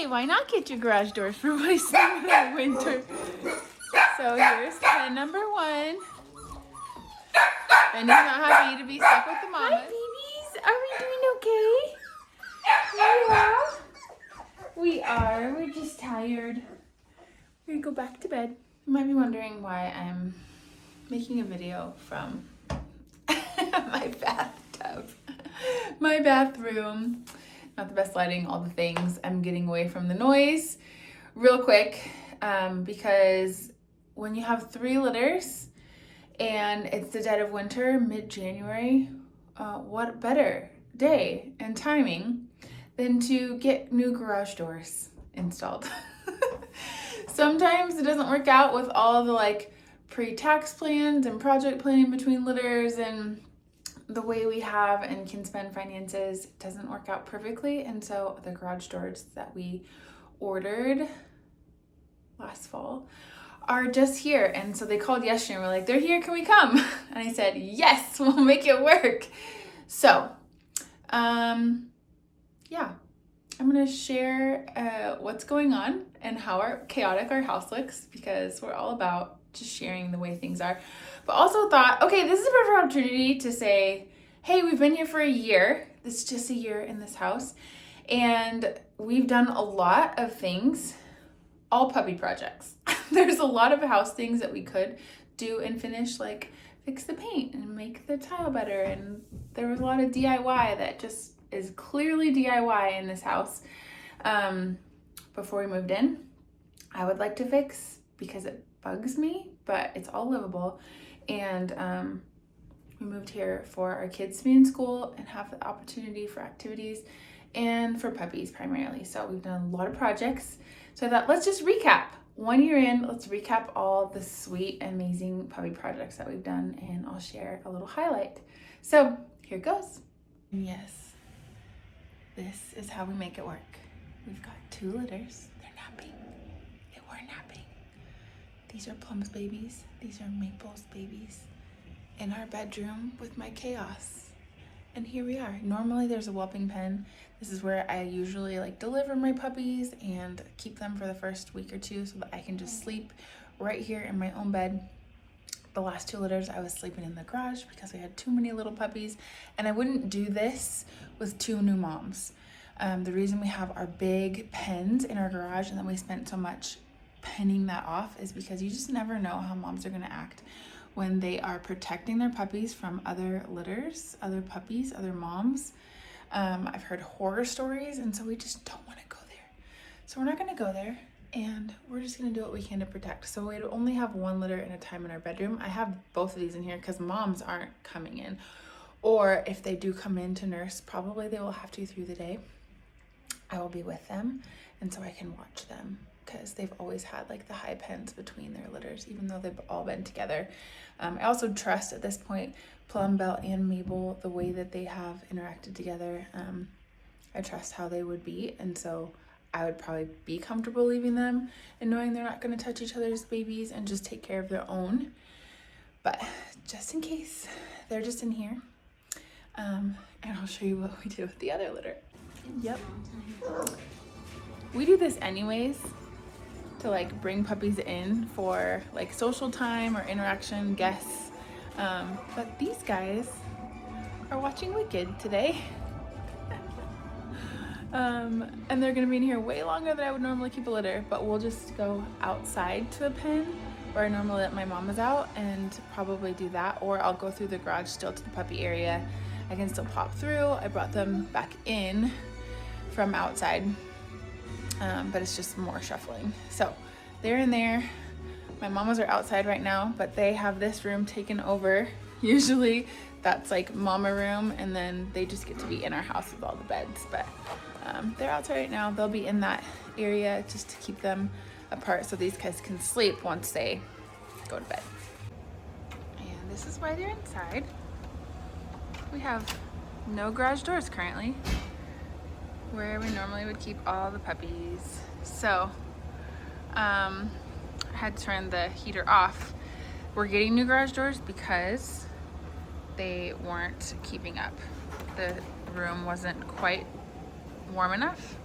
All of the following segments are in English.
Hey, why not get your garage doors for wasting the winter? So here's pen number 1. Benny's not happy to be stuck with the mamas. Hi, babies. Are we doing okay? Yeah. We are. We're just tired. We're gonna go back to bed. You might be wondering why I'm making a video from my bathtub. My bathroom. Not the best lighting, all the things. I'm getting away from the noise real quick because when you have 3 litters and it's the dead of winter, mid-January, what better day and timing than to get new garage doors installed. Sometimes it doesn't work out with all the like pre-tax plans and project planning between litters, and the way we have and can spend finances doesn't work out perfectly. And so the garage doors that we ordered last fall are just here. And so they called yesterday and were like, they're here, can we come? And I said, yes, we'll make it work. So, yeah, I'm gonna share what's going on and how chaotic our house looks, because we're all about just sharing the way things are. But also thought, okay, this is a perfect opportunity to say, hey, we've been here for a year. It's just a year in this house. And we've done a lot of things, all puppy projects. There's a lot of house things that we could do and finish, like fix the paint and make the tile better. And there was a lot of DIY that just is clearly DIY in this house. Before we moved in, I would like to fix because it bugs me, but it's all livable. And we moved here for our kids to be in school and have the opportunity for activities and for puppies primarily. So we've done a lot of projects. So I thought, let's just recap. 1 year in, let's recap all the sweet, amazing puppy projects that we've done, and I'll share a little highlight. So here goes. Yes, this is how we make it work. We've got 2 litters. They're napping. They were napping. These are Plum's babies. These are Maple's babies. In our bedroom with my chaos. And here we are. Normally there's a whelping pen. This is where I usually like deliver my puppies and keep them for the first week or 2 so that I can just sleep right here in my own bed. The last 2 litters I was sleeping in the garage because we had too many little puppies, and I wouldn't do this with 2 new moms. The reason we have our big pens in our garage and then we spent so much penning that off is because you just never know how moms are going to act when they are protecting their puppies from other litters, other puppies, other moms. I've heard horror stories, and so we just don't want to go there. So we're not going to go there, and we're just going to do what we can to protect. So we only have 1 litter at a time in our bedroom. I have both of these in here because moms aren't coming in. Or if they do come in to nurse, probably they will have to through the day. I will be with them, and so I can watch them, because they've always had like the high pens between their litters, even though they've all been together. I also trust at this point Plum, Belle, and Mabel, the way that they have interacted together. I trust how they would be, and so I would probably be comfortable leaving them and knowing they're not going to touch each other's babies and just take care of their own. But just in case, they're just in here. And I'll show you what we did with the other litter. Yep. We do this anyways to like bring puppies in for like social time or interaction, guests. But these guys are watching Wicked today. And they're gonna be in here way longer than I would normally keep a litter, but we'll just go outside to a pen where I normally let my mamas out and probably do that, or I'll go through the garage still to the puppy area. I can still pop through. I brought them back in from outside, but it's just more shuffling. So they're in there. My mamas are outside right now, but they have this room taken over. Usually that's like mama room, and then they just get to be in our house with all the beds. But they're outside right now. They'll be in that area just to keep them apart so these guys can sleep once they go to bed. And this is why they're inside. We have no garage doors currently, where we normally would keep all the puppies. So I had to turn the heater off. We're getting new garage doors because they weren't keeping up. The room wasn't quite warm enough,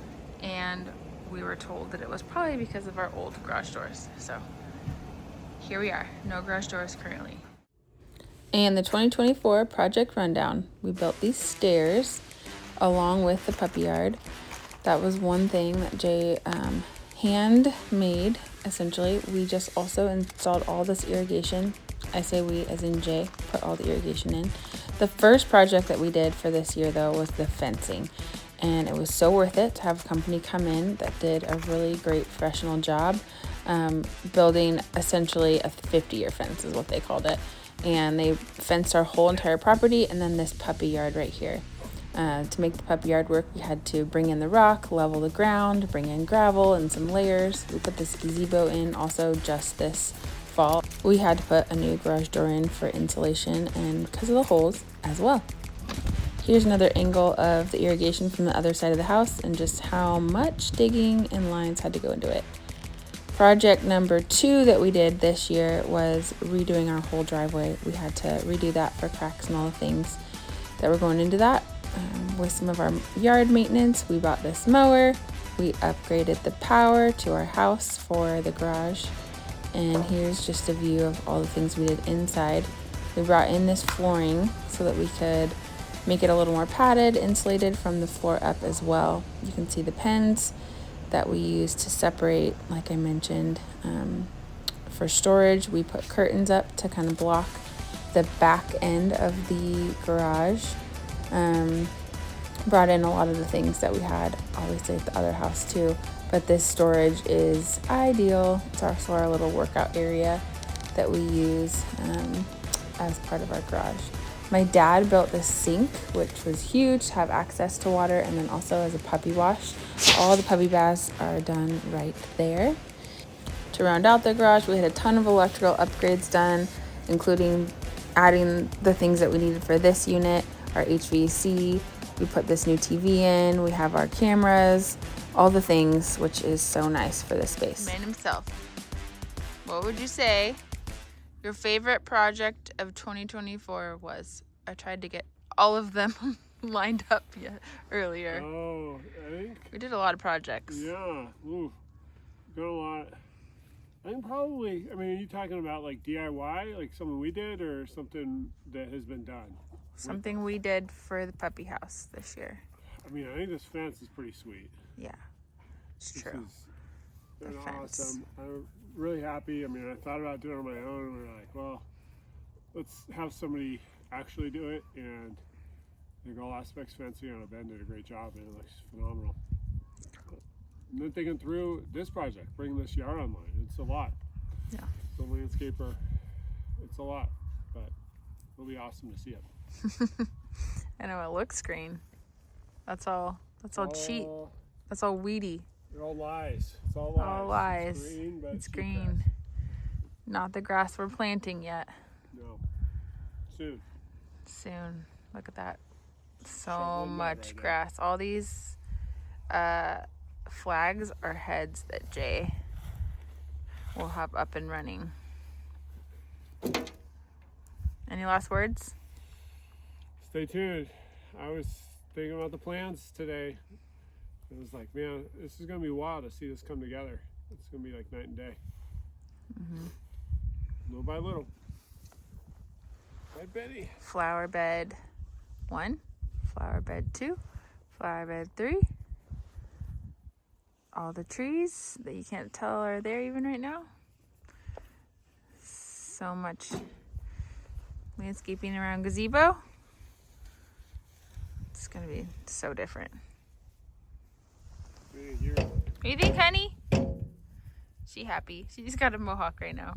and we were told that it was probably because of our old garage doors. So here we are, no garage doors currently. And the 2024 project rundown. We built these stairs along with the puppy yard. That was one thing that Jay handmade, essentially. We just also installed all this irrigation. I say we as in Jay put all the irrigation in. The first project that we did for this year, though, was the fencing. And it was so worth it to have a company come in that did a really great professional job building essentially a 50-year fence is what they called it. And they fenced our whole entire property and then this puppy yard right here. To make the puppy yard work, we had to bring in the rock, level the ground, bring in gravel and some layers. We put this gazebo in also just this fall. We had to put a new garage door in for insulation and because of the holes as well. Here's another angle of the irrigation from the other side of the house and just how much digging and lines had to go into it. Project number 2 that we did this year was redoing our whole driveway. We had to redo that for cracks and all the things that were going into that. With some of our yard maintenance, we bought this mower. We upgraded the power to our house for the garage. And here's just a view of all the things we did inside. We brought in this flooring so that we could make it a little more padded, insulated from the floor up as well. You can see the pens that we use to separate, like I mentioned. For storage, we put curtains up to kind of block the back end of the garage. Brought in a lot of the things that we had obviously at the other house too, but this storage is ideal. It's also our little workout area that we use as part of our garage. My dad built this sink, which was huge to have access to water, and then also as a puppy wash. All the puppy baths are done right there. To round out the garage, we had a ton of electrical upgrades done, including adding the things that we needed for this unit, our HVAC. We put this new TV in, we have our cameras, all the things, which is so nice for this space. Man himself, what would you say your favorite project of 2024 was? I tried to get all of them lined up earlier. Oh, I think we did a lot of projects. Yeah, got a lot. I think probably, I mean, are you talking about like DIY, like something we did or something that has been done? Something we did for the puppy house this year. I mean, I think this fence is pretty sweet. Yeah, it's true. This is awesome. I'm really happy. I mean, I thought about doing it on my own, and we were like, well, let's have somebody actually do it. And I think All Aspects Fencing out of Bend did a great job, and it looks phenomenal. And then thinking through this project, bringing this yard online, it's a lot. Yeah. The landscaper, it's a lot, but it'll be awesome to see it. I know it looks green. That's all cheap. That's all weedy. They're all lies. It's all lies. All lies. It's green, but it's green. Grass. Not the grass we're planting yet. No. Soon. Soon. Look at that. So much grass. All these flags are heads that Jay will have up and running. Any last words? Stay tuned. I was thinking about the plans today. It was like, man, this is going to be wild to see this come together. It's going to be like night and day. Little by little. Right, Betty? Flower bed 1, flower bed 2, flower bed 3. All the trees that you can't tell are there even right now. So much landscaping around gazebo. It's gonna be so different. What do you think, honey? She happy. She just got a mohawk right now.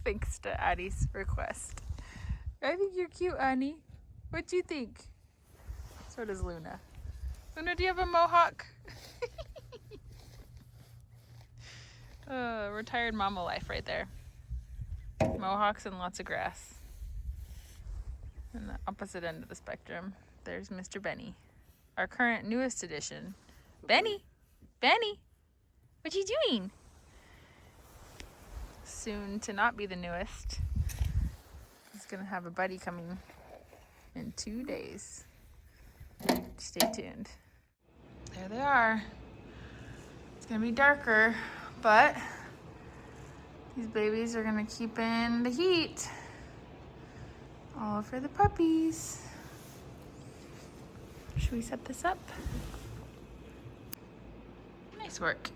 Thanks to Addie's request. I think you're cute, honey. What do you think? So does Luna. Luna, do you have a mohawk? Retired mama life right there. Mohawks and lots of grass. And the opposite end of the spectrum, there's Mr. Benny, our current newest addition. Benny, what you doing? Soon to not be the newest. He's gonna have a buddy coming in 2 days. Stay tuned. There they are. It's gonna be darker, but these babies are gonna keep in the heat. All for the puppies. Should we set this up? Nice work.